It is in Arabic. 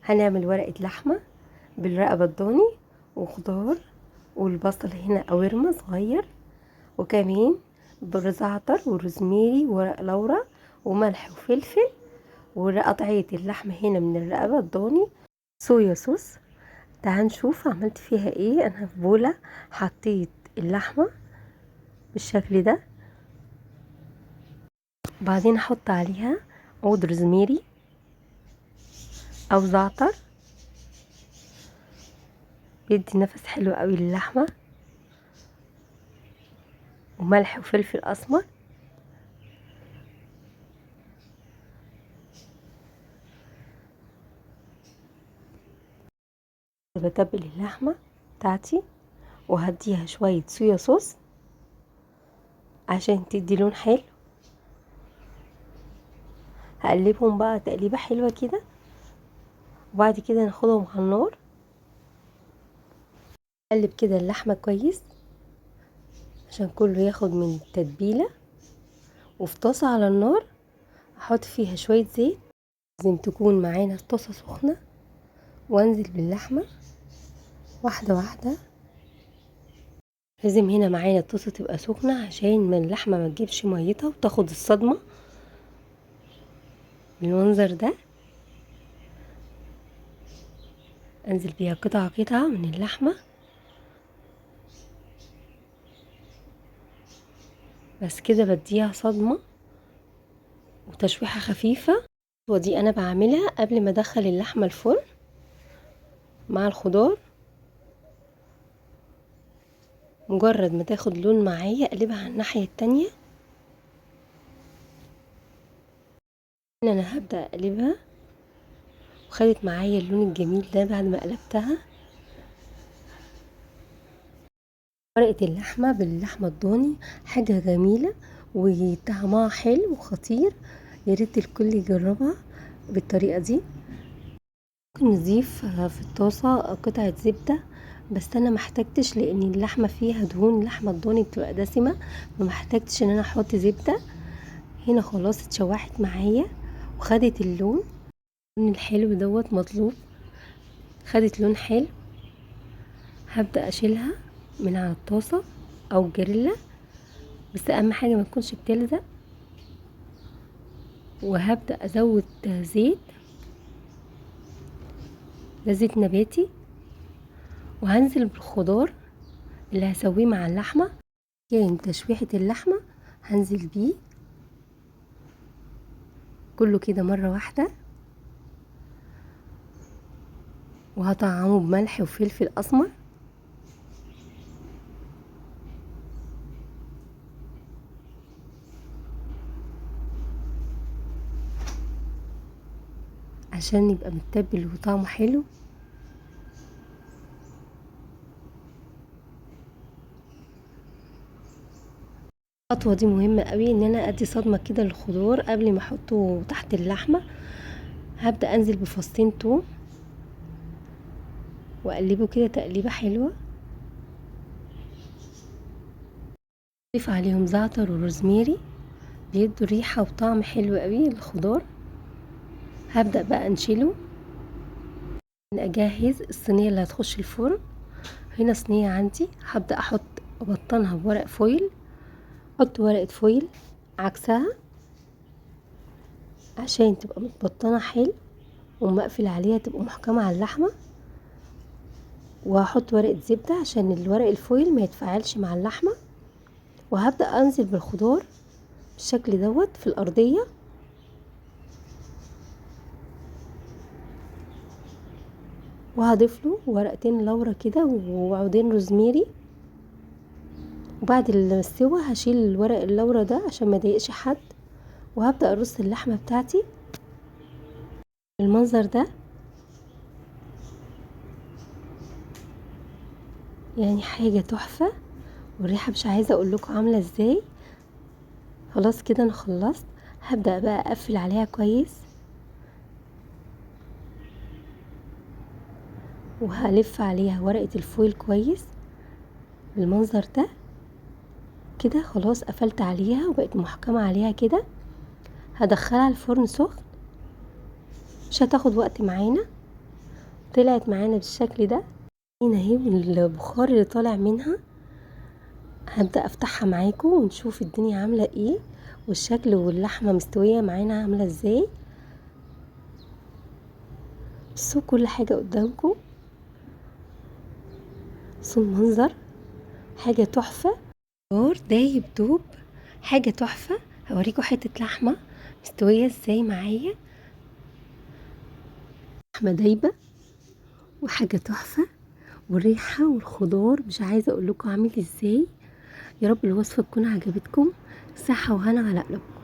هنعمل ورقة لحمة بالرقبة الضاني وخضار، والبصل هنا قوارمة صغير، وكمان زعتر وروزميري وورق لورا وملح وفلفل، وقطعية اللحمة هنا من الرقبة الضاني، صويا صوص. تعال نشوف عملت فيها ايه. انا في بولة حطيت اللحمة بالشكل ده، بعدين احط عليها عود روزميري او زعتر، بيدي نفس حلو قوي للحمة، وملح وفلفل اسمر. بتبل اللحمة بتاعتي وهديها شوية صويا صوص عشان تدي لون حلو. هقلبهم بقى تقليبة حلوة كده، وبعد كده ناخدهم على النار. اقلب كده اللحمة كويس عشان كله ياخد من التتبيلة، وفي طاسة على النار احط فيها شوية زيت. لازم تكون معانا الطاسة سخنة، وانزل باللحمة واحدة واحدة. لازم هنا معانا الطاسة تبقى سخنة عشان ما اللحمة ما تجيبش ميتها وتاخد الصدمة بالمنظر ده. انزل بيها قطعة قطعة من اللحمة، بس كده بديها صدمة وتشويحة خفيفة. ودي انا بعملها قبل ما ادخل اللحمة الفرن مع الخضار. مجرد ما تاخد لون معايا اقلبها على الناحية التانية. هنا انا هبدأ اقلبها، وخدت معايا اللون الجميل ده بعد ما قلبتها. ورقة اللحمة باللحمة الضاني حاجة جميلة وطعمها حلو وخطير، ياريت الكل يجربها بالطريقة دي. ممكن نضيف في الطاسة قطعة زبدة، بس انا محتاجتش لان اللحمة فيها دهون، اللحمة الضاني بتبقى دسمة، فمحتاجتش ان انا احط زبدة. هنا خلاص اتشوحت معايا وخدت اللون الحلو دوت مطلوب، خدت لون حلو. هبدأ اشيلها من على الطاسة او الجريلا، بس اهم حاجة ما تكونش بتلزق. وهبدأ ازود زيت، ده زيت نباتي، وهنزل بالخضار اللي هسويه مع اللحمة. كان تشويحة اللحمة هنزل بيه كله كده مرة واحدة، وهطعمه بملح وفلفل اسمر. عشان يبقى متبل وطعمه حلو. الخطوة دي مهمة قوي، ان انا ادي صدمة كده للخضار قبل ما احطه تحت اللحمة. هبدأ انزل بفصين توم واقلبه كده تقليبة حلوة، اضيف عليهم زعتر وروزميري بيدوا ريحة وطعم حلو قوي للخضار. هبدأ بقى انشله، اجهز الصينية اللي هتخش الفرن. هنا صينية عندي، هبدأ ابطنها بورق فويل. احط ورقة فويل عكسها عشان تبقى متبطنة حلو ومقفل عليها تبقى محكمة على اللحمة. وهحط ورقة زبدة عشان الورق الفويل ما يتفاعلش مع اللحمة. وهبدأ انزل بالخضار بالشكل دوت في الارضية، وهضيف له ورقتين لورا كده وعودين روزميري. وبعد السوا هشيل الورق اللورا ده عشان ما يضايقش حد، وهبدأ ارص اللحمة بتاعتي بالمنظر ده. يعني حاجة تحفة، والريحة مش عايزة اقول لكم عاملة ازاي. خلاص كده انا خلصت. هبدأ بقى اقفل عليها كويس، وهلف عليها ورقة الفويل كويس بالمنظر ده. كده خلاص قفلت عليها وبقت محكمة عليها كده. هدخلها الفرن سخن، مش هتاخد وقت معانا. طلعت معانا بالشكل ده. هنا اهي البخار اللي طالع منها. هبدأ افتحها معاكم ونشوف الدنيا عاملة ايه، والشكل واللحمة مستوية معانا عاملة ازاي. بصوا كل حاجة قدامكم، بصوا المنظر حاجة تحفة. خضار دايب دوب، حاجة تحفة. هوريكم حتة لحمة مستوية ازاي معايا، لحمة دايبة وحاجة تحفة، والريحة والخضار مش عايزة اقول لكم عامل ازاي. يا رب الوصفة تكون عجبتكم. صحة وهنا على قلبكم.